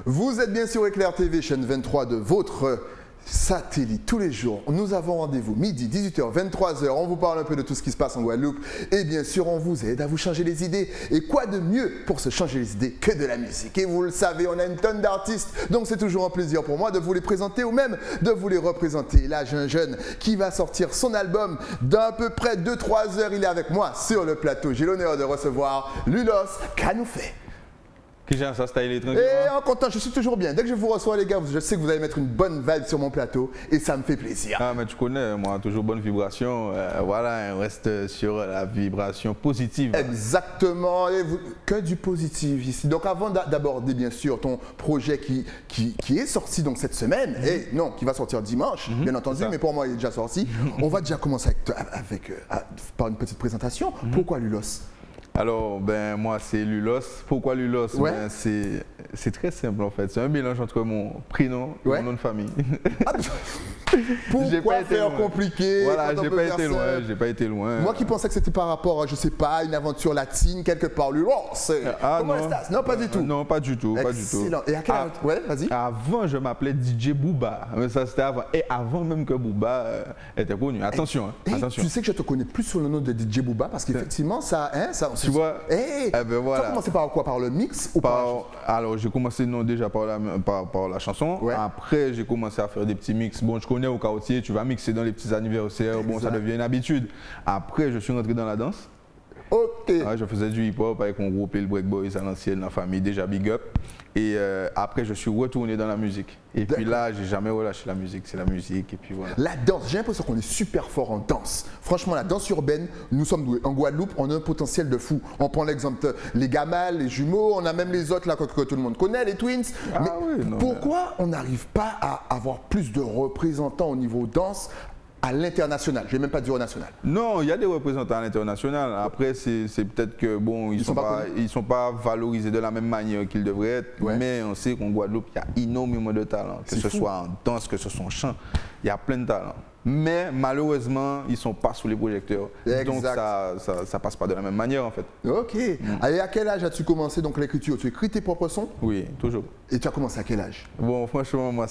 Vous êtes bien sur Éclair TV, chaîne 23 de votre satellite. Tous les jours, nous avons rendez-vous midi, 18h, 23h. On vous parle un peu de tout ce qui se passe en Guadeloupe. Et bien sûr, on vous aide à vous changer les idées. Et quoi de mieux pour se changer les idées que de la musique? Et vous le savez, on a une tonne d'artistes. Donc c'est toujours un plaisir pour moi de vous les présenter ou même de vous les représenter. Là, j'ai un jeune qui va sortir son album d'à peu près 2-3 heures. Il est avec moi sur le plateau. J'ai l'honneur de recevoir Lulos Kanoufé. Que j'ai ça stylé tranquillement. Et en content, je suis toujours bien. Dès que je vous reçois, les gars, je sais que vous allez mettre une bonne vibe sur mon plateau et ça me fait plaisir. Ah, mais tu connais, moi, toujours bonne vibration. Voilà, on reste sur la vibration positive. Exactement, et que du positif ici. Donc avant d'aborder bien sûr ton projet qui est sorti donc cette semaine, et non, qui va sortir dimanche, bien entendu, mais pour moi il est déjà sorti. On va déjà commencer par une petite présentation. Pourquoi Lulos? Alors, ben moi c'est Lulos. Pourquoi Lulos? Ouais. Ben, c'est très simple en fait. C'est un mélange entre mon prénom et mon nom de famille. Pourquoi faire compliqué? Voilà, j'ai pas été loin. Moi qui pensais que c'était par rapport à, je sais pas, une aventure latine quelque part. Lulos, comment est-ce? Non, pas du tout. Non, pas du tout. Excellent. Et à quel âge? Ouais, vas-y. Avant, je m'appelais DJ Booba. Mais ça, c'était avant. Et avant même que Booba était connu. Attention, attention. Tu sais que je te connais plus sous le nom de DJ Booba parce qu'effectivement, tu vois, ben voilà. Tu as commencé par quoi? Par le mix ou Alors, j'ai commencé déjà par la chanson. Ouais. Après, j'ai commencé à faire des petits mix. Bon, je connais au quartier, tu vas mixer dans les petits anniversaires. Bon, ça devient une habitude. Après, je suis rentré dans la danse. Ok. Ouais, je faisais du hip-hop avec mon groupe et le Break Boys à l'ancienne, la famille, déjà big up. Et après, je suis retourné dans la musique. Et puis là, j'ai jamais relâché la musique. C'est la musique et puis voilà. La danse, j'ai l'impression qu'on est super fort en danse. Franchement, la danse urbaine, nous sommes doués. En Guadeloupe, on a un potentiel de fou. On prend l'exemple les Gamals, les jumeaux, on a même les autres là que tout le monde connaît, les Twins. Mais pourquoi on n'arrive pas à avoir plus de représentants au niveau danse à l'international? Je ne vais même pas dire au national. Non, il y a des représentants à l'international. Après, c'est peut-être que bon, ils sont pas valorisés de la même manière qu'ils devraient être. Ouais. Mais on sait qu'en Guadeloupe, il y a énormément de talents. Que ce soit en danse, que ce soit en chant, il y a plein de talents. Mais malheureusement, ils ne sont pas sous les projecteurs. Exact. Donc ça passe pas de la même manière en fait. Ok. Et à quel âge as-tu commencé donc l'écriture? Tu écris tes propres sons? Oui, toujours. Et tu as commencé à quel âge? Bon, franchement, moi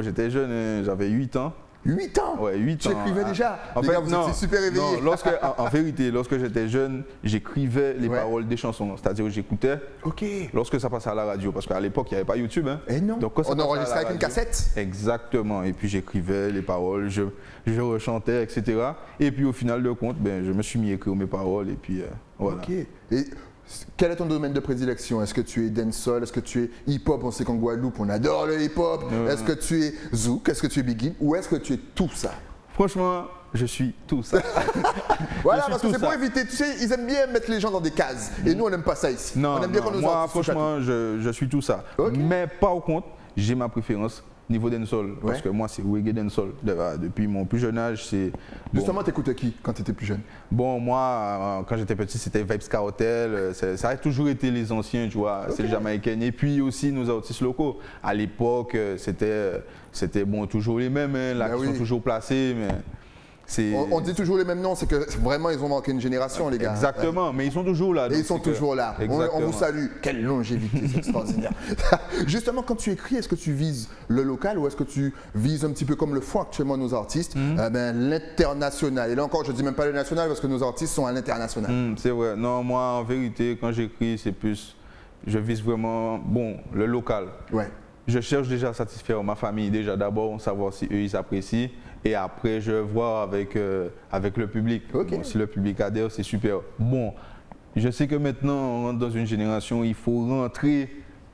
j'étais jeune, hein, j'avais 8 ans. 8 ans? Ouais, 8 ans. Tu écrivais déjà? En fait, vous étiez super éveillé. Non, en vérité, lorsque j'étais jeune, j'écrivais les paroles des chansons. C'est-à-dire que j'écoutais. Ok. Lorsque ça passait à la radio, parce qu'à l'époque, il n'y avait pas YouTube. Hein. Et non. Donc, on enregistrait avec une cassette? Exactement. Et puis j'écrivais les paroles, je rechantais, etc. Et puis au final de compte, ben, je me suis mis à écrire mes paroles. Et puis voilà. Ok. Et quel est ton domaine de prédilection? Est-ce que tu es dancehall? Est-ce que tu es hip-hop? On sait qu'en Guadeloupe, on adore le hip-hop. Est-ce que tu es zouk? Est-ce que tu es big ou est-ce que tu es tout ça? Franchement, je suis tout ça. Voilà, parce que c'est pour éviter, tu sais, ils aiment bien mettre les gens dans des cases. Et nous, on n'aime pas ça ici. Non, on aime bien qu'on nous moi, franchement, je suis tout ça. Okay. Mais par contre, j'ai ma préférence niveau dancehall. Parce que moi, c'est reggae dancehall. Depuis mon plus jeune âge, c'est... Justement, t'écoutais qui quand tu étais plus jeune? Bon, moi, quand j'étais petit, c'était Vibes Cartel. Ça a toujours été les anciens, tu vois. C'est les Jamaïcains. Et puis aussi nos artistes locaux. À l'époque, c'était bon, toujours les mêmes, hein, là, qui sont toujours placés. Mais on dit toujours les mêmes noms, c'est que vraiment ils ont manqué une génération, les gars. Exactement, mais ils sont toujours là. Et ils sont toujours là. On vous salue. Quelle longévité, c'est extraordinaire. Justement, quand tu écris, est-ce que tu vises le local ou est-ce que tu vises un petit peu comme le font actuellement nos artistes, l'international? Et là encore, je ne dis même pas le national parce que nos artistes sont à l'international. C'est vrai. Non, moi, en vérité, quand j'écris, c'est plus, je vise vraiment, bon, le local. Ouais. Je cherche déjà à satisfaire ma famille, déjà d'abord, savoir si eux, ils apprécient. Et après, je vois avec le public. Okay. Bon, si le public adhère, c'est super. Bon, je sais que maintenant, on rentre dans une génération, il faut rentrer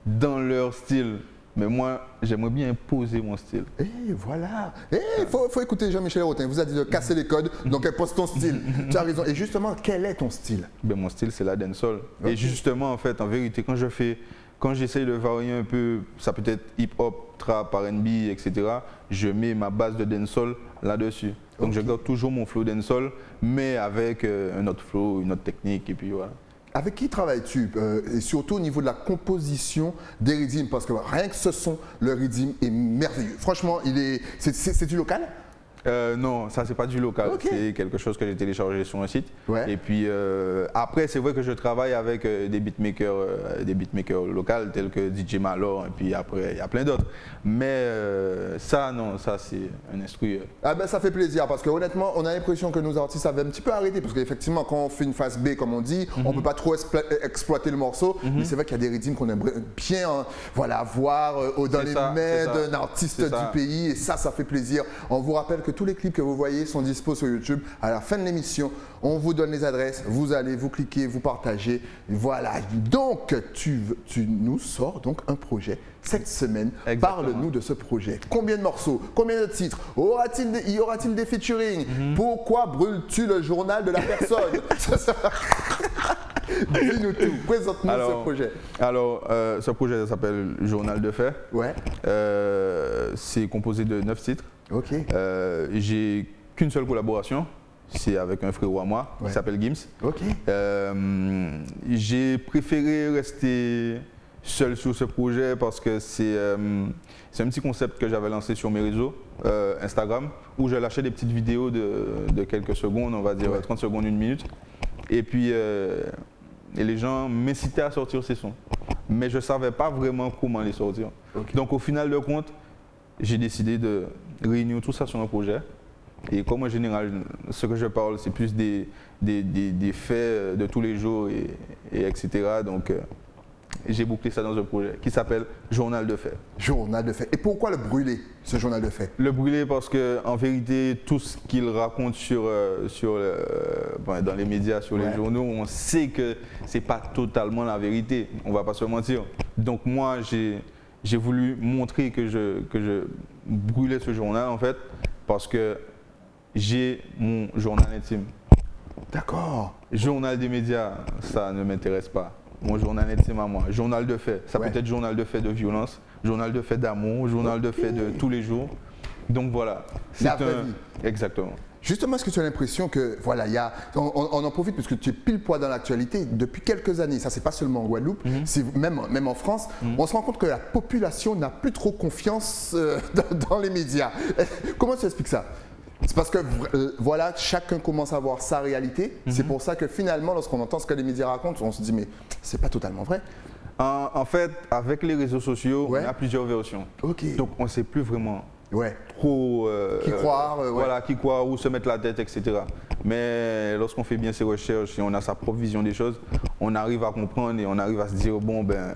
dans leur style. Mais moi, j'aimerais bien imposer mon style. Et voilà. Il faut écouter Jean-Michel Rotin. Vous a dit de casser les codes, donc impose ton style. Tu as raison. Et justement, quel est ton style? Ben, mon style, c'est la dancehall. Okay. Et justement, en fait, en vérité, quand j'essaye de varier un peu, ça peut être hip-hop, trap, R&B, etc., je mets ma base de dancehall là-dessus. Donc je garde toujours mon flow dancehall, mais avec un autre flow, une autre technique, et puis voilà. Avec qui travailles-tu et surtout au niveau de la composition des rythmes? Parce que rien que ce son, le rythme est merveilleux. Franchement, c'est du local? Non, ça c'est pas du local, c'est quelque chose que j'ai téléchargé sur un site. Et puis après, c'est vrai que je travaille avec des beatmakers locaux tels que DJ Malor, et puis après il y a plein d'autres. Mais ça, non, ça c'est un instru. Ah ben ça fait plaisir parce que honnêtement, on a l'impression que nos artistes avaient un petit peu arrêté parce qu'effectivement, quand on fait une phase B, comme on dit, on peut pas trop exploiter le morceau. Mais c'est vrai qu'il y a des rythmes qu'on aimerait bien, voilà, voir dans les mains d'un artiste du pays, et ça fait plaisir. On vous rappelle que tous les clips que vous voyez sont dispo sur YouTube. À la fin de l'émission, on vous donne les adresses, vous allez, vous cliquez, vous partagez. Voilà. Donc, tu nous sors donc un projet cette semaine. Parle-nous de ce projet. Combien de morceaux? Combien de titres? Y aura-t-il des featuring? Pourquoi brûles-tu le journal de la personne? Dis-nous tout. Présente-nous ce projet. Alors, ce projet s'appelle Journal de fait. C'est composé de 9 titres. J'ai qu'une seule collaboration, c'est avec un frérot à moi qui s'appelle Gims. J'ai préféré rester seul sur ce projet parce que c'est un petit concept que j'avais lancé sur mes réseaux Instagram, où je lâchais des petites vidéos de quelques secondes, on va dire 30 secondes, 1 minute. Et puis et les gens m'incitaient à sortir ces sons. Mais je ne savais pas vraiment comment les sortir. Donc au final de compte, j'ai décidé de réunir tout ça sur un projet. Et comme en général, ce que je parle, c'est plus des faits de tous les jours, et etc. Donc j'ai bouclé ça dans un projet qui s'appelle Journal de fait. Journal de fait. Et pourquoi le brûler, ce journal de fait? Le brûler parce qu'en vérité, tout ce qu'il raconte dans les médias, sur les journaux, on sait que ce n'est pas totalement la vérité. On ne va pas se mentir. Donc moi, j'ai voulu montrer que je brûlais ce journal en fait, parce que j'ai mon journal intime. D'accord. Journal des médias, ça ne m'intéresse pas. Mon journal intime à moi. Journal de fait, ça peut être journal de fait de violence, journal de fait d'amour, journal de fait de tous les jours. Donc voilà. La vraie vie. Exactement. Justement, est-ce que tu as l'impression que, voilà, on en profite parce que tu es pile poids dans l'actualité depuis quelques années, ça c'est pas seulement en Guadeloupe, c'est même en France, on se rend compte que la population n'a plus trop confiance dans les médias. Comment tu expliques ça? C'est parce que voilà, chacun commence à voir sa réalité. C'est pour ça que finalement, lorsqu'on entend ce que les médias racontent, on se dit mais c'est pas totalement vrai. En fait, avec les réseaux sociaux, on a plusieurs versions. Donc on ne sait plus vraiment trop qui croire, voilà, qui croire, où se mettre la tête, etc. Mais lorsqu'on fait bien ses recherches et on a sa propre vision des choses, on arrive à comprendre et on arrive à se dire bon ben,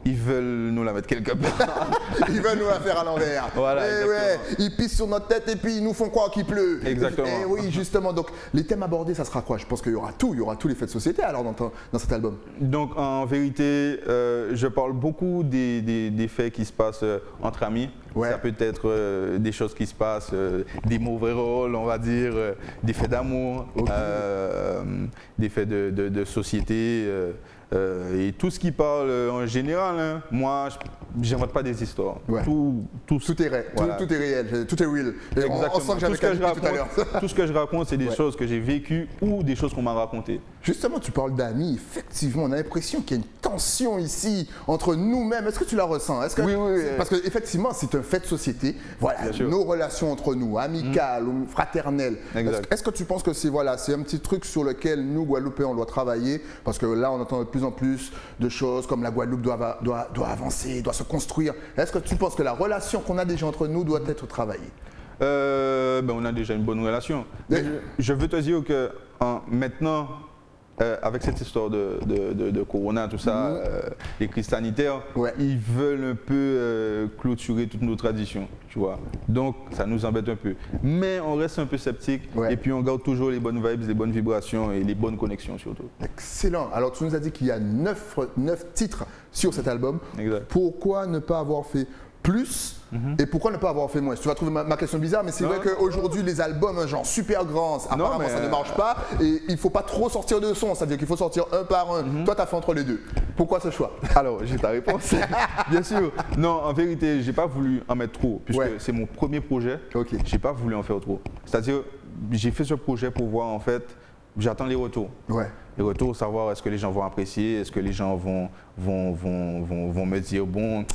ils veulent nous la mettre quelque part. Ils veulent nous la faire à l'envers. Voilà, ils pissent sur notre tête et puis ils nous font croire qu'il pleut. Exactement. Et oui, justement. Donc, les thèmes abordés, ça sera quoi? Je pense qu'il y aura tout. Il y aura tous les faits de société alors dans cet album. Donc, en vérité, je parle beaucoup des faits qui se passent entre amis. Ça peut être des choses qui se passent, des mauvais rôles, on va dire, des faits d'amour, des faits de société. Et tout ce qui parle en général, hein, moi, je n'invente pas des histoires. Tout est réel, tout est réel, tout est real. Exactement. On sent que j'avais tout à l'heure. Tout ce que je raconte, c'est des choses que j'ai vécues ou des choses qu'on m'a racontées. Justement, tu parles d'amis. Effectivement, on a l'impression qu'il y a une tension ici entre nous-mêmes. Est-ce que tu la ressens? Oui. Parce qu'effectivement, c'est un fait de société. Voilà, nos relations entre nous, amicales ou fraternelles. Est-ce que tu penses que c'est un petit truc sur lequel nous, Guadeloupéens, on doit travailler? Parce que là, on entend de plus en plus de choses comme la Guadeloupe doit avancer, doit se construire. Est-ce que tu penses que la relation qu'on a déjà entre nous doit être travaillée? On a déjà une bonne relation. Je veux te dire que maintenant, avec cette histoire de Corona, tout ça, les crises sanitaires, ils veulent un peu clôturer toutes nos traditions, tu vois. Donc, ça nous embête un peu. Mais on reste un peu sceptique et puis on garde toujours les bonnes vibes, les bonnes vibrations et les bonnes connexions surtout. Excellent. Alors, tu nous as dit qu'il y a 9 titres sur cet album. Pourquoi ne pas avoir fait plus et pourquoi ne pas avoir fait moins? Tu vas trouver ma question bizarre, mais c'est vrai qu'aujourd'hui les albums genre super grands, apparemment ça ne marche pas et il ne faut pas trop sortir de son, c'est-à-dire qu'il faut sortir un par un. Toi tu as fait entre les deux. Pourquoi ce choix? Alors j'ai ta réponse. Bien sûr. Non, en vérité j'ai pas voulu en mettre trop puisque c'est mon premier projet. J'ai pas voulu en faire trop. C'est-à-dire j'ai fait ce projet pour voir en fait, j'attends les retours. Les retours, savoir est-ce que les gens vont apprécier, est-ce que les gens vont me dire bon,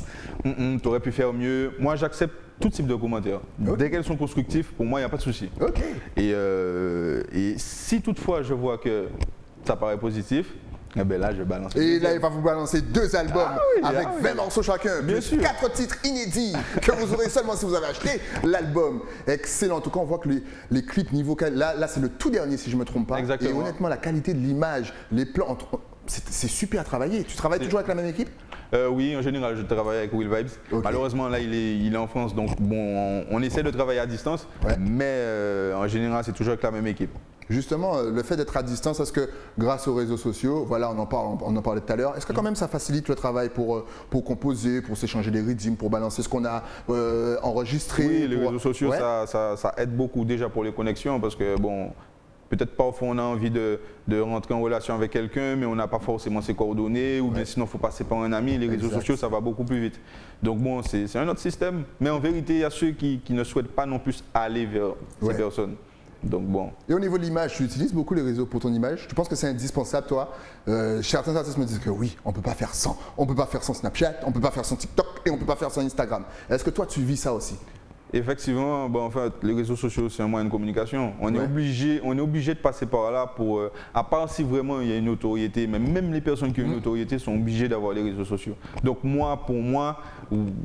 tu aurais pu faire mieux. Moi, j'accepte tout type de commentaires. Dès qu'elles sont constructives, pour moi, il n'y a pas de souci. Et si toutefois je vois que ça paraît positif, eh ben là, je balance. Et là, il va vous balancer 2 albums avec 20 morceaux chacun, Bien plus sûr. 4 titres inédits que vous aurez seulement si vous avez acheté l'album. Excellent. En tout cas, on voit que les clips niveau... Là c'est le tout dernier, si je ne me trompe pas. Exactement. Et honnêtement, la qualité de l'image, les plans, c'est super à travailler. Tu travailles toujours avec la même équipe? Oui, en général, je travaille avec Will Vibes. Malheureusement, là, il est en France, donc bon, on essaie de travailler à distance, mais en général, c'est toujours avec la même équipe. Justement, le fait d'être à distance, est-ce que grâce aux réseaux sociaux, voilà, on en parlait tout à l'heure, est-ce que quand même ça facilite le travail pour composer, pour s'échanger des rythmes, pour balancer ce qu'on a enregistré? Oui, les réseaux sociaux, ça aide beaucoup déjà pour les connexions, parce que bon, peut-être parfois on a envie de rentrer en relation avec quelqu'un, mais on n'a pas forcément ses coordonnées, ou bien sinon il faut passer par un ami. Les réseaux sociaux, ça va beaucoup plus vite. Donc bon, c'est un autre système. Mais en vérité, il y a ceux qui ne souhaitent pas non plus aller vers ces personnes. Donc bon. Et au niveau de l'image, tu utilises beaucoup les réseaux pour ton image? Tu penses que c'est indispensable, toi? Certains artistes me disent que oui, on ne peut pas faire sans. On ne peut pas faire sans Snapchat, on ne peut pas faire sans TikTok et on ne peut pas faire sans Instagram. Est-ce que toi, tu vis ça aussi? Effectivement, bon, en fait, les réseaux sociaux, c'est un moyen de communication. On est obligé de passer par là pour, à part si vraiment il y a une autorité, mais même les personnes qui ont une autorité sont obligées d'avoir les réseaux sociaux. Donc moi, pour moi,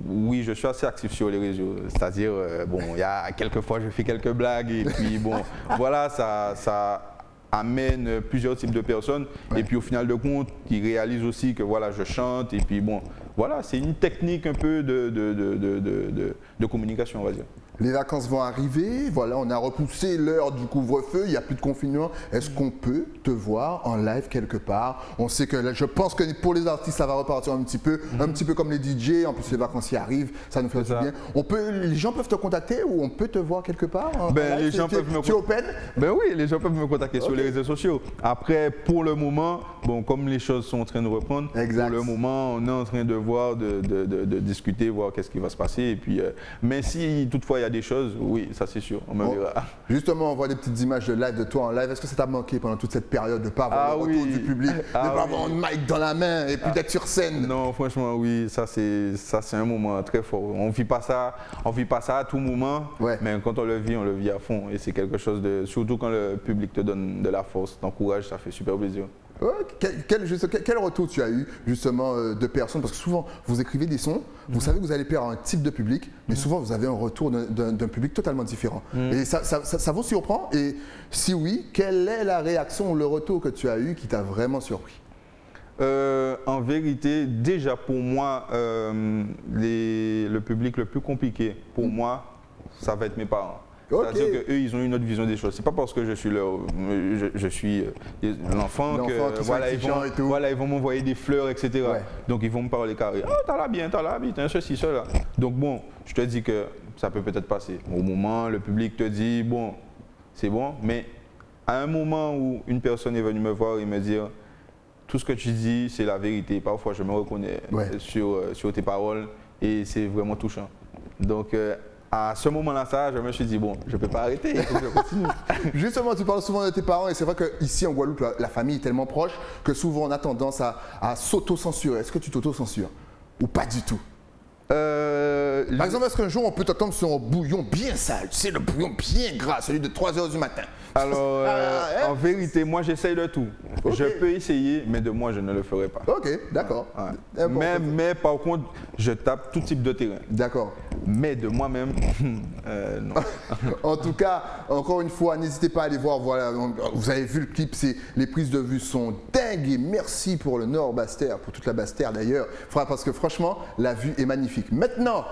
oui, je suis assez actif sur les réseaux. C'est-à-dire, bon, il y a quelques fois, je fais quelques blagues et puis bon, voilà, ça amène plusieurs types de personnes et puis au final de compte, ils réalisent aussi que voilà, je chante et puis bon, voilà, c'est une technique un peu de communication, on va dire. Les vacances vont arriver, voilà, on a repoussé l'heure du couvre-feu, il n'y a plus de confinement. Est-ce qu'on peut te voir en live quelque part? On sait que là, je pense que pour les artistes, ça va repartir un petit peu comme les DJ. En plus, les vacances y arrivent, ça nous fait du bien. Les gens peuvent te contacter ou on peut te voir quelque part? Les gens peuvent me contacter. Oui, les gens peuvent me contacter sur les réseaux sociaux. Après, pour le moment, bon, comme les choses sont en train de reprendre, pour le moment, on est en train de voir, de discuter, voir qu'est-ce qui va se passer. Et puis, mais si toutefois il y a des choses, oui, ça c'est sûr, on me verra. Justement, on voit des petites images de live de toi en live. Est-ce que ça t'a manqué pendant toute cette période de ne pas avoir le retour du public, de ne pas avoir un mic dans la main et puis d'être sur scène? Non, franchement, oui, ça c'est un moment très fort. On vit pas ça à tout moment, mais quand on le vit à fond. Et c'est quelque chose de, surtout quand le public te donne de la force, t'encourage, ça fait super plaisir. Quel retour tu as eu justement de personnes? Parce que souvent vous écrivez des sons, vous savez que vous allez plaire à un type de public, mais souvent vous avez un retour d'un public totalement différent. Et ça vous surprend? Et si oui, quelle est la réaction ou le retour que tu as eu qui t'a vraiment surpris? En vérité, déjà pour moi, le public le plus compliqué pour moi, ça va être mes parents. C'est-à-dire qu'eux, ils ont une autre vision des choses. C'est pas parce que je suis l'enfant que voilà, ils vont m'envoyer des fleurs, etc. Donc ils vont me parler carré. Oh, t'as l'air bien, t'as ceci, cela. Donc bon, je te dis que ça peut peut-être passer. Au moment, le public te dit, bon, c'est bon, mais à un moment où une personne est venue me voir et me dire, tout ce que tu dis, c'est la vérité. Parfois, je me reconnais sur tes paroles et c'est vraiment touchant. Donc, à ce moment-là, je me suis dit, bon, je ne peux pas arrêter, il faut que je continue. Justement, tu parles souvent de tes parents et c'est vrai qu'ici en Guadeloupe, la famille est tellement proche que souvent on a tendance à s'auto-censurer. Est-ce que tu t'auto-censures ou pas du tout? Par exemple, est-ce qu'un jour on peut t'attendre sur un bouillon bien sale, tu sais, le bouillon bien gras, celui de 3 h du matin? Alors, en vérité, moi j'essaye de tout. Je peux essayer, mais de moi je ne le ferai pas. Ok, d'accord. Mais par contre, je tape tout type de terrain. D'accord. Mais de moi-même, non. En tout cas, encore une fois, n'hésitez pas à aller voir. Voilà, vous avez vu le clip, les prises de vue sont dingues. Et merci pour le Nord Basse-Terre, pour toute la Basse-Terre d'ailleurs. Parce que franchement, la vue est magnifique. Maintenant,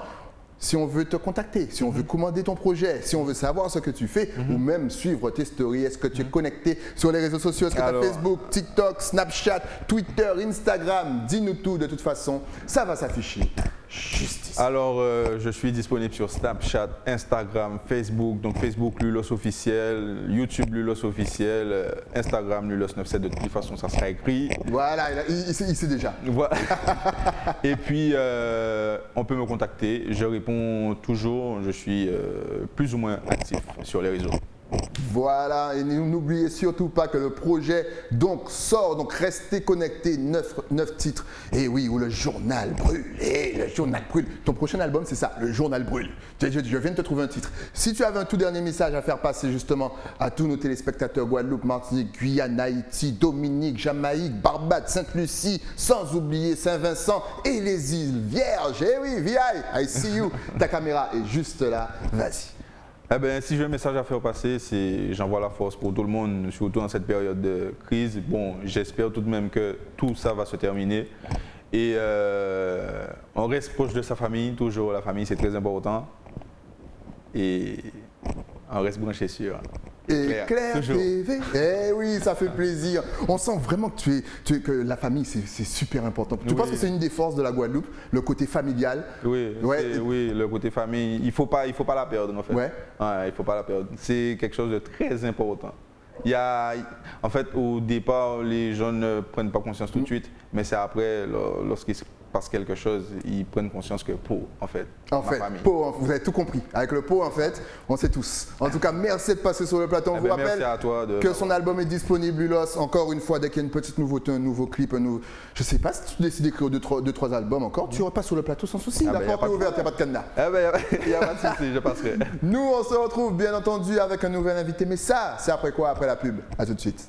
si on veut te contacter, si on veut commander ton projet, si on veut savoir ce que tu fais ou même suivre tes stories, est-ce que tu es connecté sur les réseaux sociaux? Est-ce que tu as Facebook, TikTok, Snapchat, Twitter, Instagram? Dis-nous tout, de toute façon, ça va s'afficher juste ici. Alors, je suis disponible sur Snapchat, Instagram, Facebook. Donc Facebook, Lulos officiel, YouTube, Lulos officiel, Instagram, Lulos97. De toute façon, ça sera écrit. Voilà, il sait déjà. Voilà. Et puis, on peut me contacter. Je réponds toujours. Je suis plus ou moins actif sur les réseaux. Voilà, et n'oubliez surtout pas que le projet donc sort, donc restez connectés, 9 titres. Et oui, où le journal brûle, le journal brûle. Ton prochain album, c'est ça, le journal brûle. Je viens de te trouver un titre. Si tu avais un tout dernier message à faire passer justement à tous nos téléspectateurs, Guadeloupe, Martinique, Guyane, Haïti, Dominique, Jamaïque, Barbade, Sainte-Lucie, sans oublier Saint-Vincent et les îles Vierges. Eh oui, VI, I see you. Ta caméra est juste là, vas-y. Eh bien, si j'ai un message à faire passer, c'est j'envoie la force pour tout le monde, surtout en cette période de crise. Bon, j'espère tout de même que tout ça va se terminer. Et on reste proche de sa famille, toujours. La famille, c'est très important. Et on reste branché sur Claire TV. Eh oui, ça fait plaisir. On sent vraiment que la famille, c'est super important. Tu penses que c'est une des forces de la Guadeloupe, le côté familial? Oui, oui, le côté famille, il faut pas la perdre en fait. Ouais. Ouais, il faut pas la perdre. C'est quelque chose de très important. En fait, au départ, les jeunes ne prennent pas conscience tout de suite, mais c'est après, lorsqu'il se passe quelque chose, ils prennent conscience que en fait, famille. Vous avez tout compris. Avec le pot, en fait, on sait tous. En tout cas, merci de passer sur le plateau. On vous rappelle que son album est disponible, Ulos. Encore une fois, dès qu'il y a une petite nouveauté, un nouveau clip, je ne sais pas si tu décides d'écrire 2-3 albums encore, tu repasses sur le plateau sans souci. La porte est ouverte, il n'y a pas de cadenas. Il n'y a pas de souci, je passerai. Nous, on se retrouve bien entendu avec un nouvel invité. Mais ça, c'est après quoi? Après la pub. À tout de suite.